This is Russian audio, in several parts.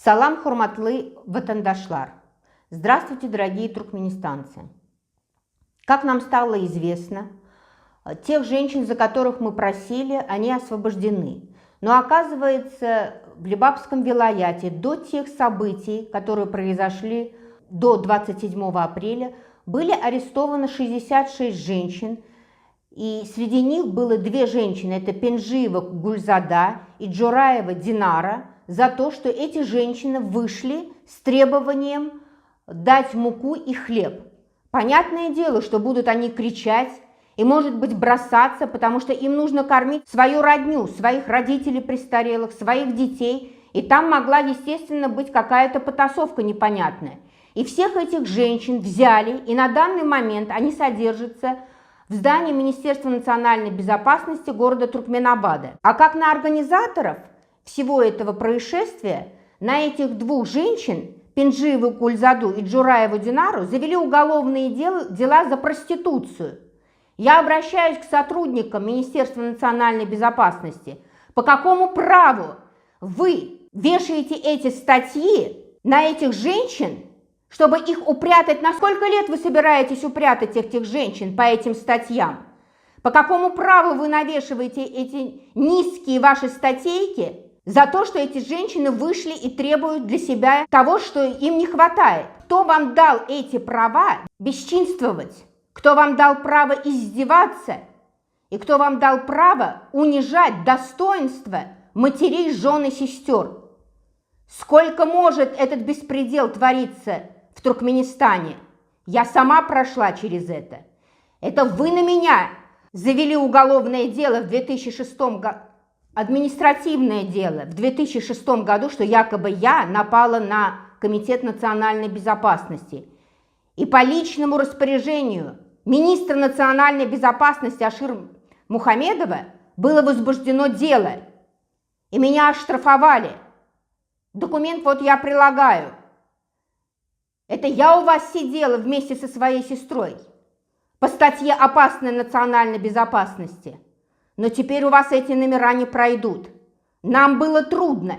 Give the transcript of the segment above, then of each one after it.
Салам хурматлы ватандашлар. Здравствуйте, дорогие туркменистанцы. Как нам стало известно, тех женщин, за которых мы просили, они освобождены. Но оказывается, в Лебапском вилаяте до тех событий, которые произошли до 27 апреля, были арестованы 66 женщин. И среди них было две женщины, это Пенжиева Гульзада и Джураева Динара, за то, что эти женщины вышли с требованием дать муку и хлеб. Понятное дело, что будут они кричать и, может быть, бросаться, потому что им нужно кормить свою родню, своих родителей престарелых, своих детей. И там могла, естественно, быть какая-то потасовка непонятная. И всех этих женщин взяли, и на данный момент они содержатся в здании Министерства национальной безопасности города Туркменабада. А как на организаторов всего этого происшествия, на этих двух женщин, Пенжиеву Гульзаду и Джураеву Динару, завели уголовные дела за проституцию. Я обращаюсь к сотрудникам Министерства национальной безопасности. По какому праву вы вешаете эти статьи на этих женщин, чтобы их упрятать? На сколько лет вы собираетесь упрятать этих женщин по этим статьям? По какому праву вы навешиваете эти низкие ваши статейки за то, что эти женщины вышли и требуют для себя того, что им не хватает? Кто вам дал эти права бесчинствовать? Кто вам дал право издеваться? И кто вам дал право унижать достоинство матерей, жен и сестер? Сколько может этот беспредел твориться в Туркменистане? Я сама прошла через это. Это вы на меня завели уголовное дело в 2006 году, административное дело в 2006 году, что якобы я напала на Комитет национальной безопасности. И по личному распоряжению министра национальной безопасности Ашир Мухамедова было возбуждено дело. И меня оштрафовали. Документ вот я прилагаю. Это я у вас сидела вместе со своей сестрой по статье «Опасной национальной безопасности». Но теперь у вас эти номера не пройдут. Нам было трудно.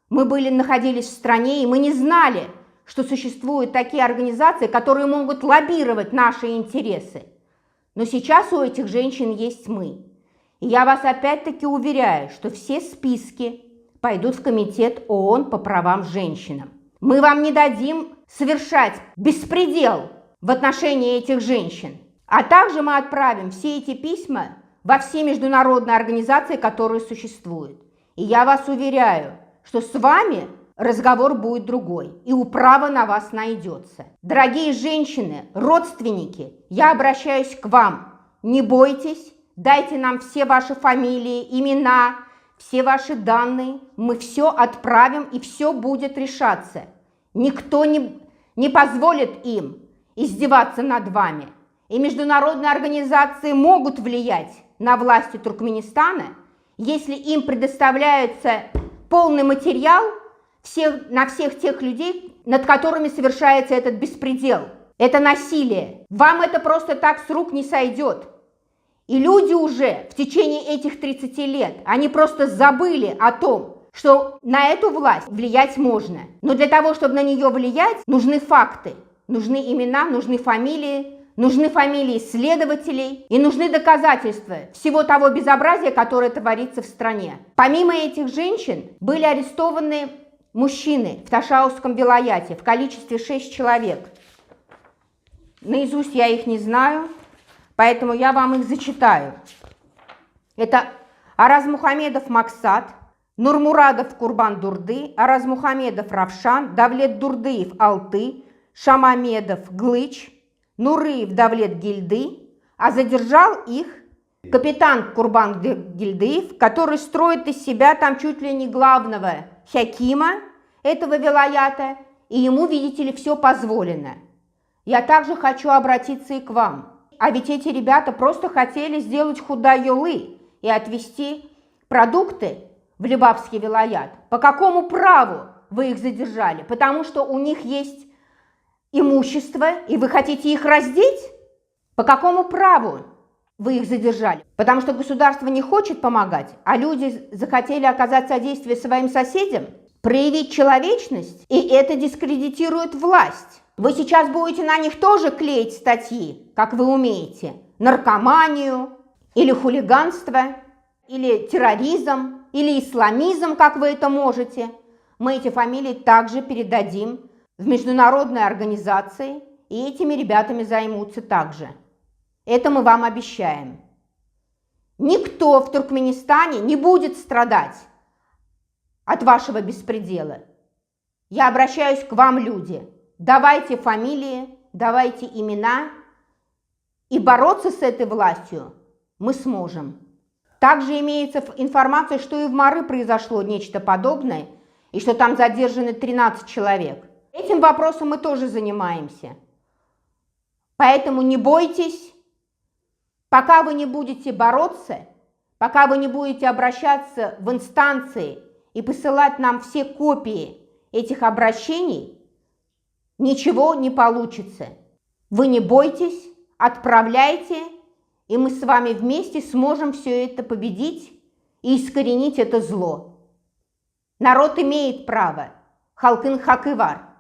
Мы находились в стране, и мы не знали, что существуют такие организации, которые могут лоббировать наши интересы. Но сейчас у этих женщин есть мы. И я вас опять-таки уверяю, что все списки пойдут в Комитет ООН по правам женщин. Мы вам не дадим совершать беспредел в отношении этих женщин. А также мы отправим все эти письма во все международные организации, которые существуют. И я вас уверяю, что с вами разговор будет другой, и управа на вас найдется. Дорогие женщины, родственники, я обращаюсь к вам. Не бойтесь, дайте нам все ваши фамилии, имена, все ваши данные. Мы все отправим, и все будет решаться. Никто не позволит им издеваться над вами. И международные организации могут влиять на власти Туркменистана, если им предоставляется полный материал на всех тех людей, над которыми совершается этот беспредел, это насилие. Вам это просто так с рук не сойдет. И люди уже в течение этих 30 лет, они просто забыли о том, что на эту власть влиять можно. Но для того, чтобы на нее влиять, нужны факты, нужны имена, нужны фамилии следователей и нужны доказательства всего того безобразия, которое творится в стране. Помимо этих женщин были арестованы мужчины в Ташаусском вилаяте в количестве 6 человек. Наизусть я их не знаю, поэтому я вам их зачитаю. Это Араз Мухамедов Максат, Нурмурадов Курбан Дурды, Араз Мухамедов Равшан, Давлет Дурдыев Алты, Шамамедов Глыч, Нурыев Давлет Гильды, а задержал их капитан Курбан Гильдыев, который строит из себя там чуть ли не главного хакима этого вилаята, и ему, видите ли, все позволено. Я также хочу обратиться и к вам. А ведь эти ребята просто хотели сделать худа-йолы и отвезти продукты в Лебапский вилаят. По какому праву вы их задержали? Потому что у них есть имущество, и вы хотите их раздеть? По какому праву вы их задержали? Потому что государство не хочет помогать, а люди захотели оказать содействие своим соседям? проявить человечность, и это дискредитирует власть. Вы сейчас будете на них тоже клеить статьи, как вы умеете, наркоманию, или хулиганство, или терроризм, или исламизм, как вы это можете. Мы эти фамилии также передадим в международные организации, и этими ребятами займутся также. Это мы вам обещаем. Никто в Туркменистане не будет страдать от вашего беспредела. Я обращаюсь к вам, люди. Давайте фамилии, давайте имена, и бороться с этой властью мы сможем. Также имеется информация, что и в Мары произошло нечто подобное, и что там задержаны 13 человек. Этим вопросом мы тоже занимаемся. Поэтому не бойтесь, пока вы не будете бороться, пока вы не будете обращаться в инстанции и посылать нам все копии этих обращений, ничего не получится. Вы не бойтесь, отправляйте, и мы с вами вместе сможем все это победить и искоренить это зло. Народ имеет право. Халкын хакы var.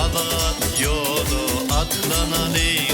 Adan yolu atlanalım.